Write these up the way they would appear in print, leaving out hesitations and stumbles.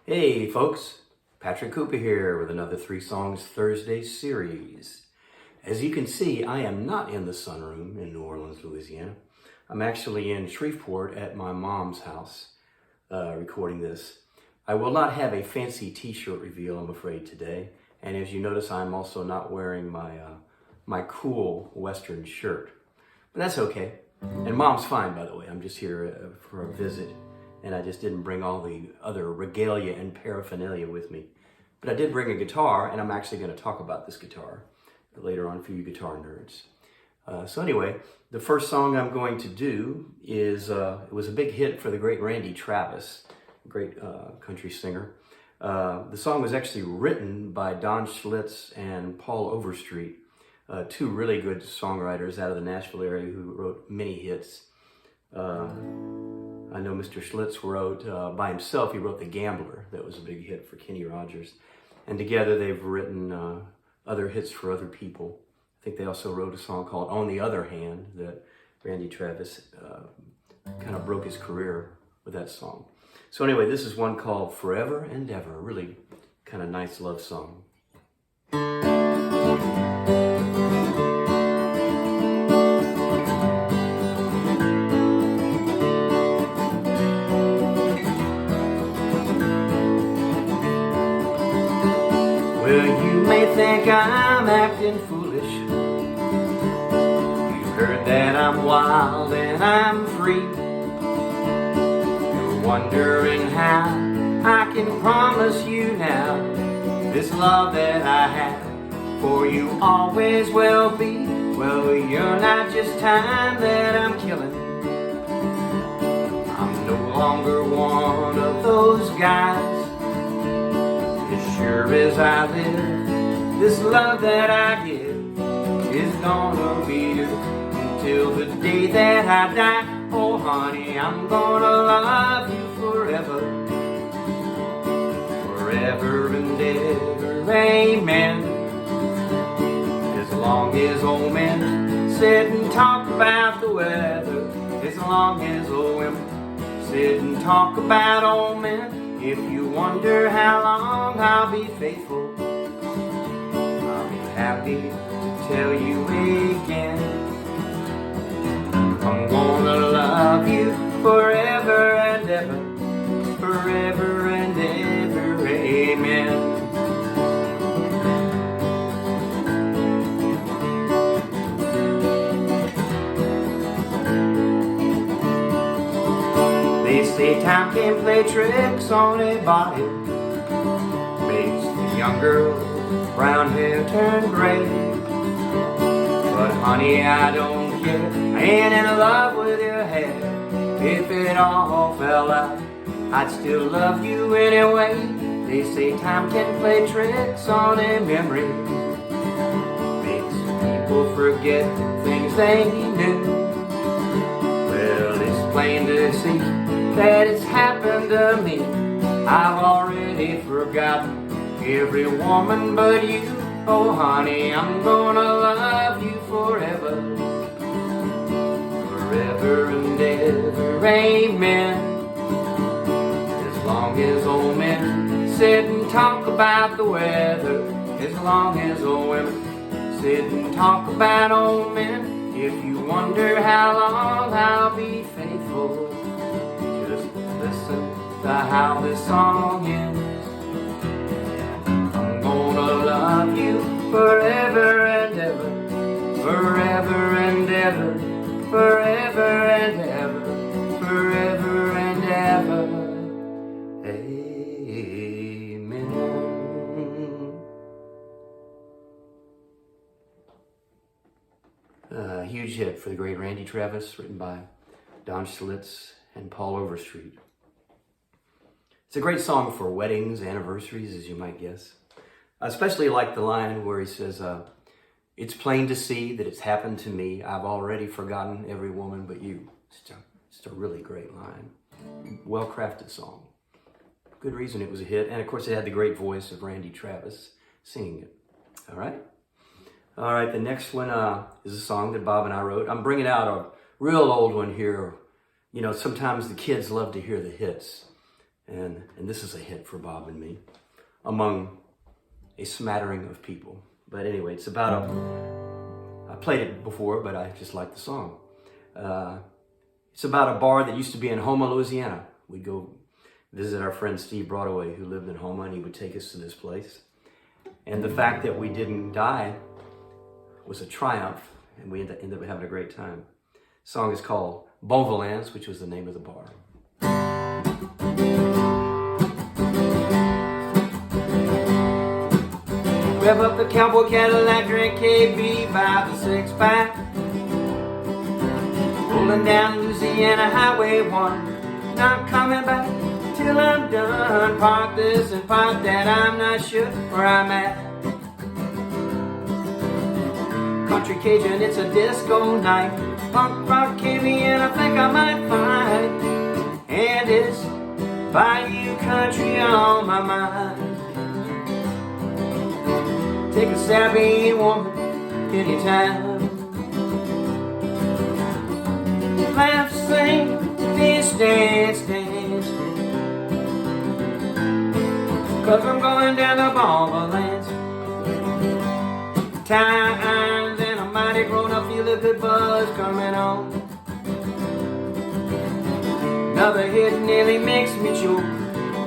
Hey folks, Patrick Cooper here with another Three Songs Thursday series. As you can see, I am not in the sunroom in New Orleans, Louisiana. I'm actually in Shreveport at my mom's house recording this. I will not have a fancy t-shirt reveal, I'm afraid, today. And as you notice, I'm also not wearing my cool Western shirt. But that's okay. And Mom's fine, by the way. I'm just here for a visit. And I just didn't bring all the other regalia and paraphernalia with me. But I did bring a guitar, and I'm actually going to talk about this guitar later on for you guitar nerds. So anyway, the first song I'm going to do is, it was a big hit for the great Randy Travis, a great country singer. The song was actually written by Don Schlitz and Paul Overstreet, two really good songwriters out of the Nashville area who wrote many hits. I know Mr. Schlitz wrote, by himself, he wrote The Gambler. That was a big hit for Kenny Rogers. And together they've written other hits for other people. I think they also wrote a song called On the Other Hand that Randy Travis kind of broke his career with that song. So anyway, this is one called Forever and Ever, a really kind of nice love song. Well, you may think I'm acting foolish. You heard that I'm wild and I'm free. You're wondering how I can promise you now this love that I have for you always will be. Well, you're not just time that I'm killing. I'm no longer one of those guys. As sure as I live, this love that I give is gonna be you until the day that I die. Oh honey, I'm gonna love you forever, forever and ever, amen. As long as old men sit and talk about the weather, as long as old women sit and talk about old men. If you wonder how long I'll be faithful, I'll be happy to tell you again. I'm gonna love you forever and ever, forever and ever, amen. They say time can play tricks on a body, makes the young girl's brown hair turn gray. But honey, I don't care, I ain't in love with your hair. If it all fell out, I'd still love you anyway. They say time can play tricks on a memory, makes people forget things they knew. Well, it's plain to see that it's happened to me. I've already forgotten every woman but you. Oh honey, I'm gonna love you forever, forever and ever, amen. As long as old men sit and talk about the weather, as long as old women sit and talk about old men. If you wonder how long I'll be faithful, listen to how this song ends. I'm gonna love you forever and ever, forever and ever, forever and ever, forever and ever, amen. A huge hit for the great Randy Travis, written by Don Schlitz and Paul Overstreet. It's a great song for weddings, anniversaries, as you might guess. I especially like the line where he says, it's plain to see that it's happened to me. I've already forgotten every woman but you. It's a really great line. Well-crafted song. Good reason it was a hit. And of course it had the great voice of Randy Travis singing it. All right? All right, the next one is a song that Bob and I wrote. I'm bringing out a real old one here. You know, sometimes the kids love to hear the hits. And this is a hit for Bob and me, among a smattering of people. But anyway, it's about I played it before, but I just like the song. It's about a bar that used to be in Houma, Louisiana. We'd go visit our friend Steve Broadway, who lived in Houma, and he would take us to this place. And the fact that we didn't die was a triumph, and we ended up having a great time. The song is called Bonvillance, which was the name of the bar. Rev up the cowboy Cadillac, drink KB by the 6-pack. Rolling down Louisiana Highway 1, not coming back till I'm done. Park this and park that, I'm not sure where I'm at. Country Cajun, it's a disco night. Punk rock Caribbean, I think I might find. And it's Bayou country on my mind. Take a Sabine woman anytime. Laugh, sing, dance, dance, dance. Cause I'm going down the Bonvillance. Times and I'm mighty grown up, feel a good buzz coming on. Another hit nearly makes me choke.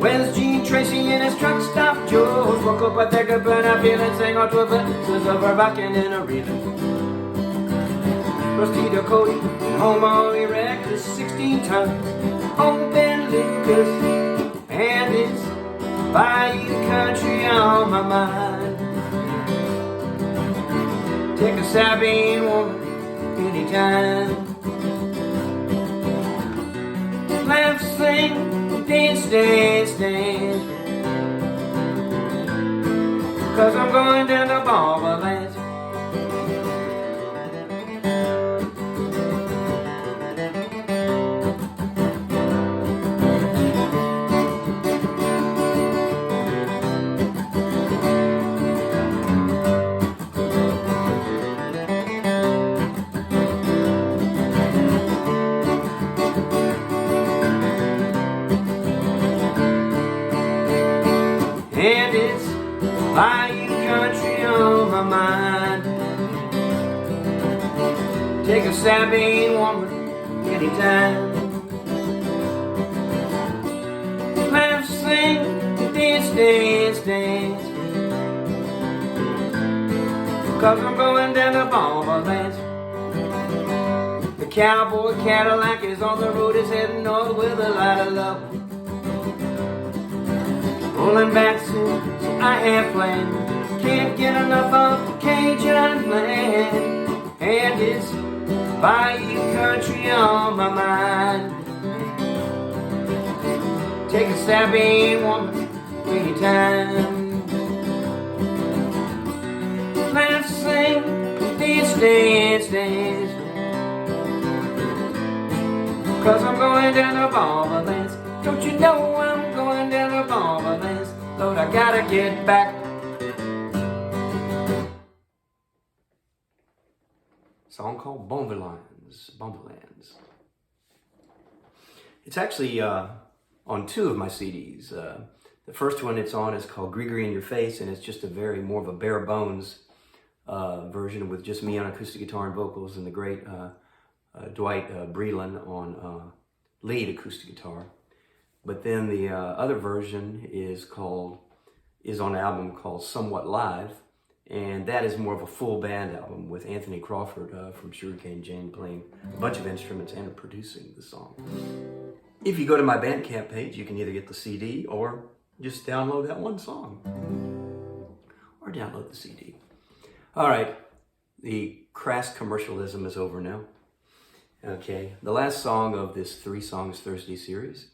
Where's Gene Tracy in his truck stop Joe's? Woke up at that good burn, I feel it, sing all 12 verses of a rockin' and a reelin'. Rusty Dakota, home on erect, is 16 tons. Open Lucas, and it's Bayou country on my mind. Take a Sabine woman anytime. Laugh, sing, dance, dance, dance. Cause I'm going down to Bonvillance. And it's Bayou country on my mind. Take a Sabine woman anytime. Laugh, sing, dance, dance, dance. Cause I'm going down to Bonvillance. The cowboy Cadillac is on the road, is heading north with a lot of love. Rolling back soon, so I have planned. Can't get enough of Cajun land. And it's Bayou country on my mind. Take a Sabine woman anytime. Laugh, sing, dance, dance, dance. Cause I'm going down to Bonvillance. Don't you know I'm going down to Bonvillance? Lord, I gotta get back. Song called Bonvillance. Bonvillance. It's actually on 2 of my CDs. The first one it's on is called Gree in Your Face, and it's just more of a bare bones version with just me on acoustic guitar and vocals, and the great Dwight Breland on lead acoustic guitar. But then the other version is on an album called Somewhat Live, and that is more of a full band album with Anthony Crawford from Sugarcane Jane playing a bunch of instruments and producing the song. If you go to my Bandcamp page, you can either get the CD or just download that one song, or download the CD. All right, the crass commercialism is over now. Okay, the last song of this 3 Songs Thursday series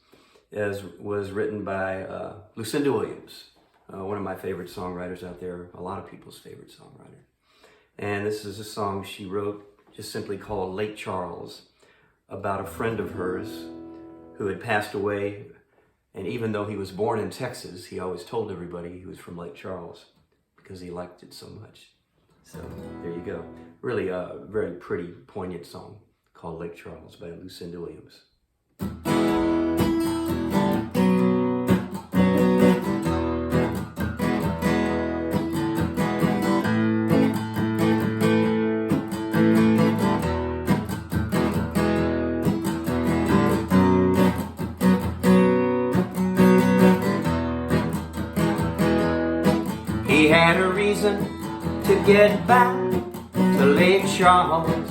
was written by Lucinda Williams, one of my favorite songwriters out there, a lot of people's favorite songwriter. And this is a song she wrote just simply called Lake Charles, about a friend of hers who had passed away. And even though he was born in Texas, he always told everybody he was from Lake Charles because he liked it so much. So there you go. Really a very pretty, poignant song called Lake Charles by Lucinda Williams. had a reason to get back to Lake Charles.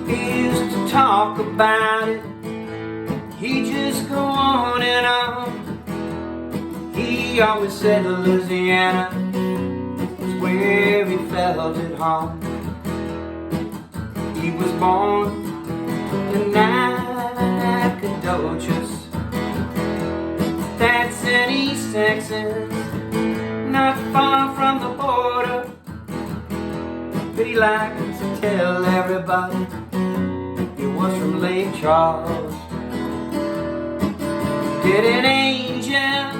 He used to talk about it, he'd just go on and on. He always said Louisiana was where he felt at home. He was born in Nacogdoches, that's in East Texas, not far from the border. But he liked to tell everybody he was from Lake Charles. Did an angel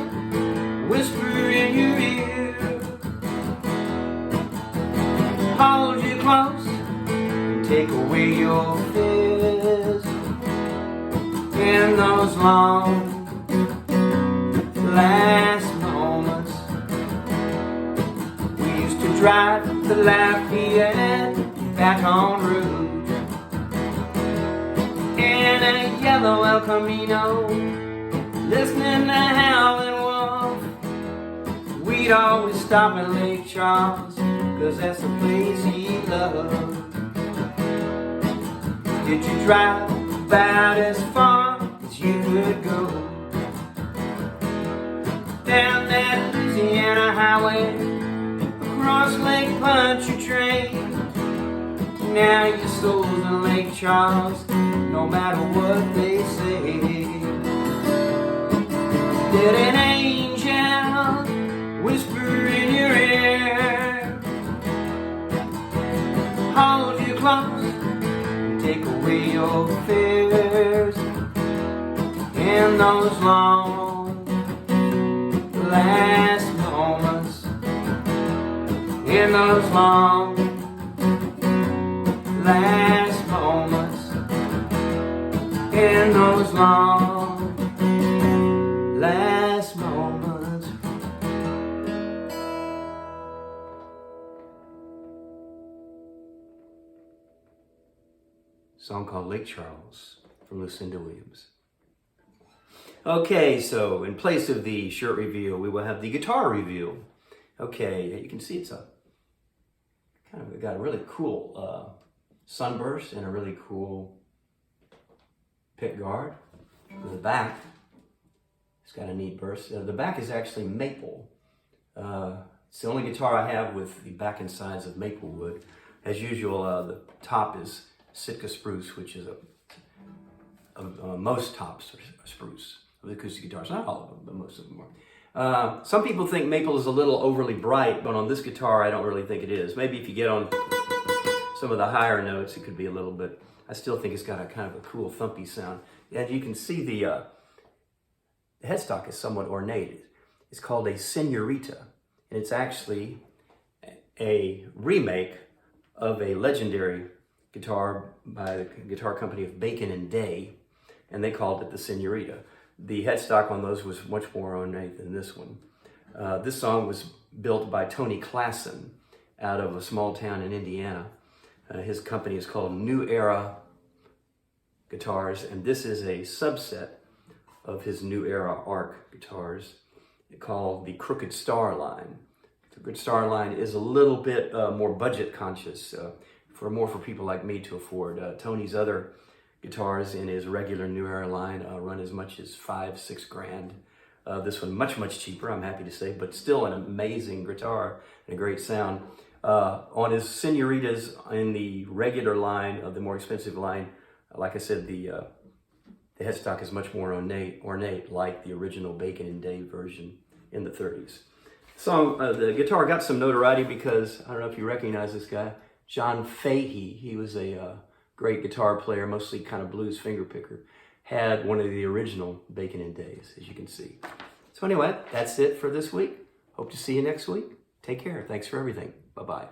whisper in your ear, hold you close and take away your fears? In those long last moments, we used to drive to Lafayette back on route in a yellow El Camino, listening to Howlin' Wolf. We'd always stop at Lake Charles, 'cause that's the place he loved. Did you drive about as far as you could go down that Louisiana highway, across Lake Pontchartrain? Now your soul's in Lake Charles, no matter what they say. Did an angel whisper in your ear, hold you close and take away your fears? In those long last moments, in those long last moments, in those long last moments. Song called Lake Charles from Lucinda Williams. Okay, so in place of the shirt review, we will have the guitar review. Okay, you can see it's a kind of got a really cool sunburst and a really cool pick guard. The back, it's got a neat burst. The back is actually maple. It's the only guitar I have with the back and sides of maple wood. As usual, the top is Sitka spruce, which is most tops are spruce of the acoustic guitars. Not all of them, but most of them are. Some people think maple is a little overly bright, but on this guitar, I don't really think it is. Maybe if you get on some of the higher notes, it could be a little bit. I still think it's got a kind of a cool thumpy sound. And you can see the headstock is somewhat ornate. It's called a Senorita, and it's actually a remake of a legendary guitar by the guitar company of Bacon and Day, and they called it the Senorita. The headstock on those was much more ornate than this one. This song was built by Tony Klassen out of a small town in Indiana. His company is called New Era Guitars, and this is a subset of his New Era ARC guitars called the Crooked Star line. The Crooked Star line is a little bit more budget conscious, for people like me to afford. Tony's other guitars in his regular New Era line run as much as $5-6 grand. This one much cheaper, I'm happy to say, but still an amazing guitar and a great sound. On his Senoritas in the regular line of the more expensive line, like I said, the headstock is much more ornate, like the original Bacon and Day version in the 30s. The guitar got some notoriety because, I don't know if you recognize this guy, John Fahey. He was a great guitar player, mostly kind of blues fingerpicker. Had one of the original Bacon and Days, as you can see. So anyway, that's it for this week. Hope to see you next week. Take care. Thanks for everything. Bye-bye.